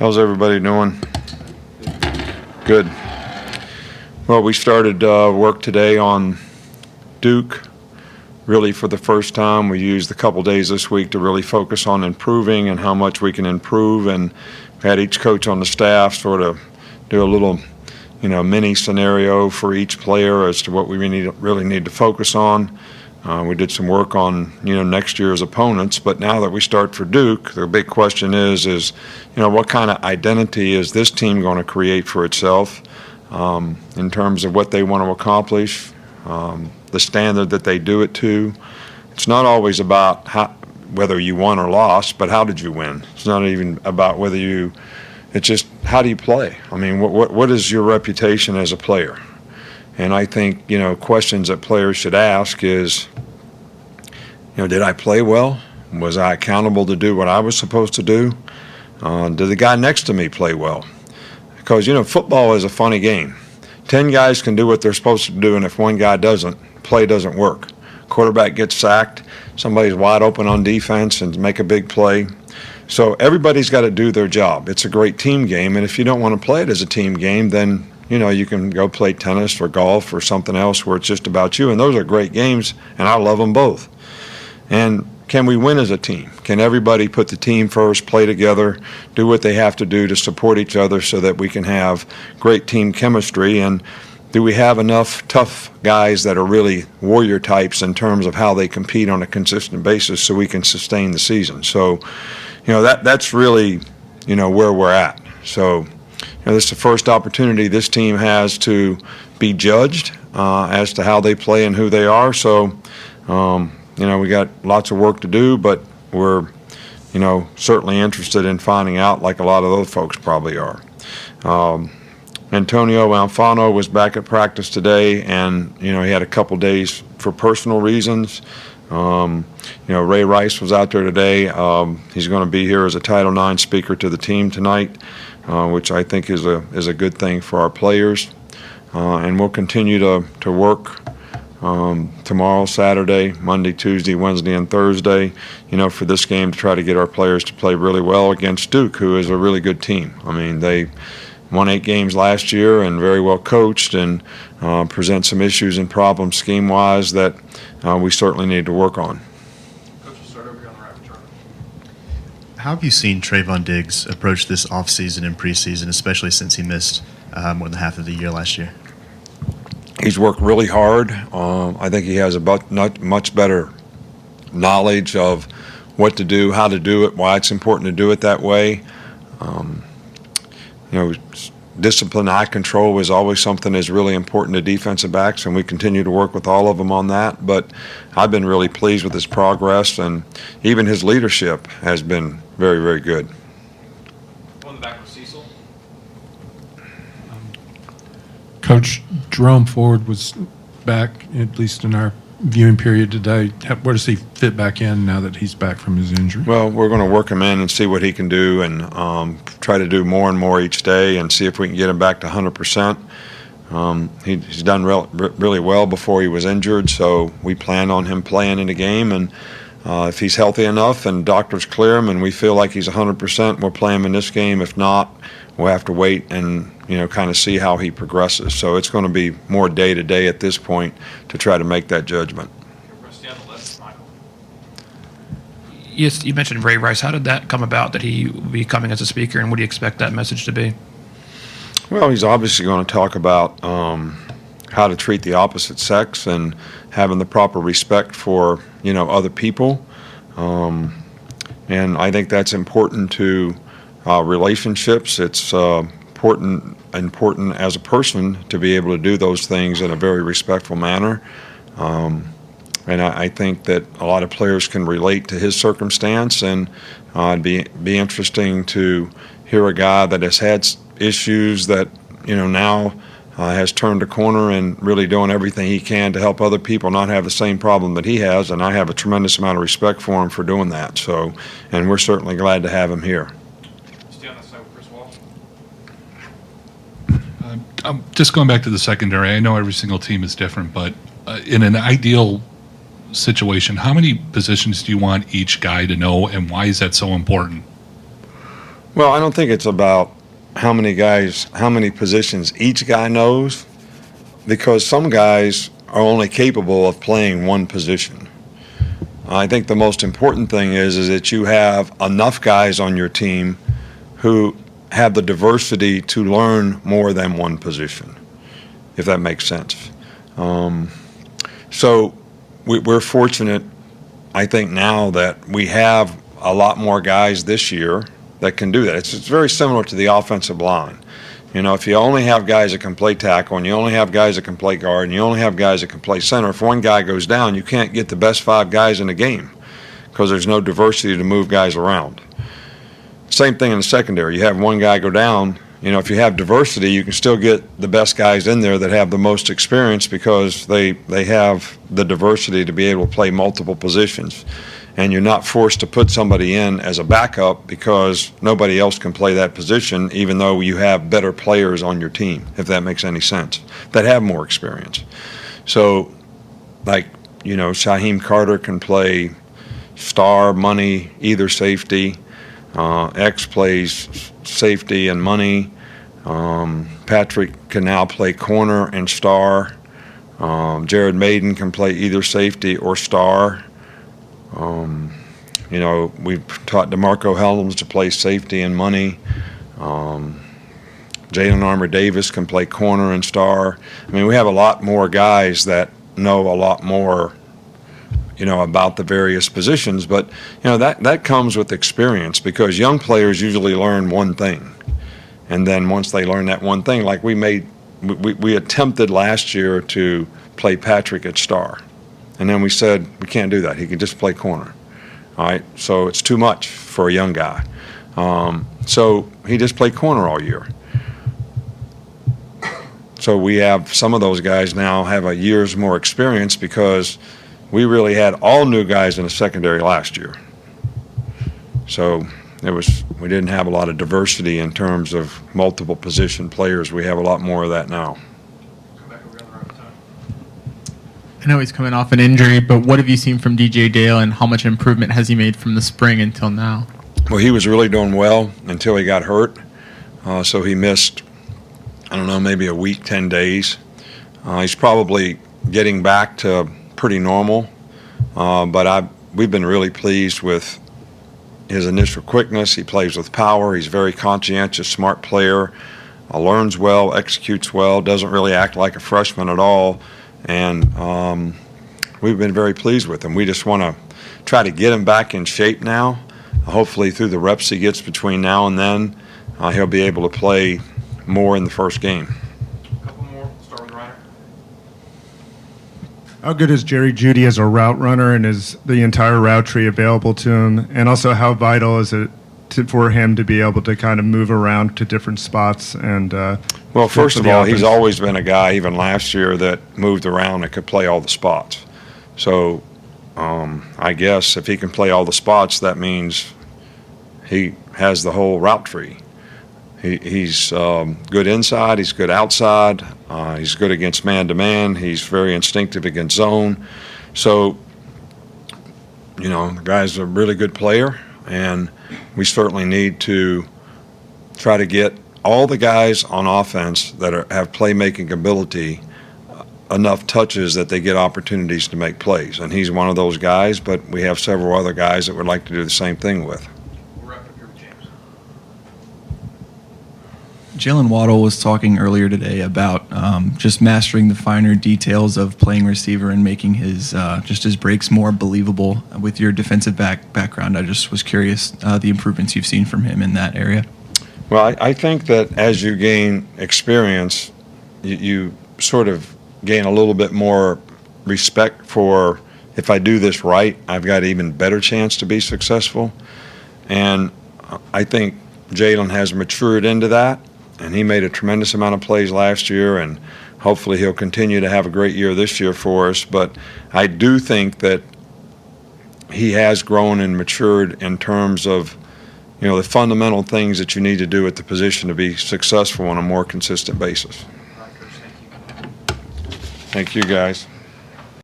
How's everybody doing? Good. Well, we started work today on Duke. Really, for the first time, we used a couple days this week to really focus on improving and how much we can improve. And we had each coach on the staff sort of do a little, mini scenario for each player as to what we really need to focus on. We did some work on, next year's opponents, but now that we start for Duke, the big question is, what kind of identity is this team going to create for itself in terms of what they want to accomplish, the standard that they do it to. It's not always about whether you won or lost, but how did you win? It's not even about it's just how do you play? I mean, what is your reputation as a player? And I think, questions that players should ask is, did I play well? Was I accountable to do what I was supposed to do? Did the guy next to me play well? Because, football is a funny game. 10 guys can do what they're supposed to do, and if one guy doesn't, play doesn't work. Quarterback gets sacked, somebody's wide open on defense and make a big play. So everybody's got to do their job. It's a great team game, and if you don't want to play it as a team game, then you can go play tennis or golf or something else where it's just about you. And those are great games, and I love them both. And can we win as a team? Can everybody put the team first, play together, do what they have to do to support each other so that we can have great team chemistry? And do we have enough tough guys that are really warrior types in terms of how they compete on a consistent basis so we can sustain the season? So, that's really, where we're at. So, this is the first opportunity this team has to be judged as to how they play and who they are. So, we got lots of work to do, but we're, certainly interested in finding out like a lot of other folks probably are. Antonio Alfano was back at practice today, and, he had a couple days for personal reasons. Ray Rice was out there today. He's going to be here as a Title IX speaker to the team tonight. Which I think is a good thing for our players. And we'll continue to work tomorrow, Saturday, Monday, Tuesday, Wednesday, and Thursday, for this game to try to get our players to play really well against Duke, who is a really good team. I mean, they won 8 games last year and very well coached and present some issues and problems scheme-wise that we certainly need to work on. How have you seen Trayvon Diggs approach this offseason and preseason, especially since he missed more than half of the year last year? He's worked really hard. I think he has much better knowledge of what to do, how to do it, why it's important to do it that way. Discipline, eye control is always something that's really important to defensive backs, and we continue to work with all of them on that. But I've been really pleased with his progress, and even his leadership has been very, very good. On the back with Cecil. Coach, Jerome Ford was back, at least in our viewing period today. Where does he fit back in now that he's back from his injury? Well, we're going to work him in and see what he can do and try to do more and more each day and see if we can get him back to 100%. He's done really well before he was injured, so we plan on him playing in the game. And if he's healthy enough and doctors clear him and we feel like he's 100%, we'll play him in this game. If not, we'll have to wait and kind of see how he progresses. So it's going to be more day to day at this point to try to make that judgment. Yes, you mentioned Ray Rice. How did that come about that he will be coming as a speaker, and what do you expect that message to be? Well, he's obviously going to talk about how to treat the opposite sex and having the proper respect for other people, and I think that's important to relationships. It's important as a person to be able to do those things in a very respectful manner. And I think that a lot of players can relate to his circumstance, and it'd be interesting to hear a guy that has had issues that now has turned a corner and really doing everything he can to help other people not have the same problem that he has. And I have a tremendous amount of respect for him for doing that. So, and we're certainly glad to have him here. Stay on that side with Chris Walsh. Just going back to the secondary, I know every single team is different, but in an ideal situation, how many positions do you want each guy to know, and why is that so important? Well, I don't think it's about how many positions each guy knows, because some guys are only capable of playing one position. I think the most important thing is that you have enough guys on your team who have the diversity to learn more than one position, if that makes sense. So we're fortunate, I think, now that we have a lot more guys this year that can do that. It's very similar to the offensive line. You know, if you only have guys that can play tackle, and you only have guys that can play guard, and you only have guys that can play center, if one guy goes down, you can't get the best 5 guys in the game because there's no diversity to move guys around. Same thing in the secondary. You have one guy go down. You know, if you have diversity, you can still get the best guys in there that have the most experience because they have the diversity to be able to play multiple positions. And you're not forced to put somebody in as a backup because nobody else can play that position, even though you have better players on your team, if that makes any sense, that have more experience. So, like, you know, Shaheem Carter can play star, money, either safety. X plays safety and money. Patrick can now play corner and star. Jared Maiden can play either safety or star. You know, we've taught DeMarco Helms to play safety and money. Jalen Armour-Davis can play corner and star. I mean, we have a lot more guys that know a lot more, you know, about the various positions. But, you know, that comes with experience because young players usually learn one thing. And then once they learn that one thing, like we attempted last year to play Patrick at star. And then we said, we can't do that. He can just play corner. All right, so it's too much for a young guy. So he just played corner all year. So we have some of those guys now have a year's more experience because we really had all new guys in the secondary last year. So we didn't have a lot of diversity in terms of multiple position players. We have a lot more of that now. I know he's coming off an injury, but what have you seen from DJ Dale, and how much improvement has he made from the spring until now? Well, he was really doing well until he got hurt. So he missed, I don't know, maybe a week, 10 days. He's probably getting back to pretty normal. But we've been really pleased with his initial quickness. He plays with power. He's a very conscientious, smart player. Learns well, executes well, doesn't really act like a freshman at all. And we've been very pleased with him. We just want to try to get him back in shape now. Hopefully through the reps he gets between now and then, he'll be able to play more in the first game. A couple more. Start with Ryder. How good is Jerry Jeudy as a route runner, and is the entire route tree available to him? And also, how vital is it for him to be able to kind of move around to different spots? And well, first of the all, he's offense? always been a guy, even last year, that moved around and could play all the spots. So I guess if he can play all the spots, that means he has the whole route tree. He's good inside. He's good outside. He's good against man-to-man. He's very instinctive against zone. So, you know, the guy's a really good player, and we certainly need to try to get all the guys on offense that have playmaking ability enough touches that they get opportunities to make plays. And he's one of those guys, but we have several other guys that would like to do the same thing with. We'll wrap up here with James. Jalen Waddle was talking earlier today about just mastering the finer details of playing receiver and making his his breaks more believable. With your defensive background, I just was curious the improvements you've seen from him in that area. Well, I think that as you gain experience, you sort of gain a little bit more respect for, if I do this right, I've got an even better chance to be successful. And I think Jalen has matured into that, and he made a tremendous amount of plays last year, and hopefully he'll continue to have a great year this year for us. But I do think that he has grown and matured in terms of, you know, the fundamental things that you need to do at the position to be successful on a more consistent basis. All right, Coach, thank you. Thank you, guys.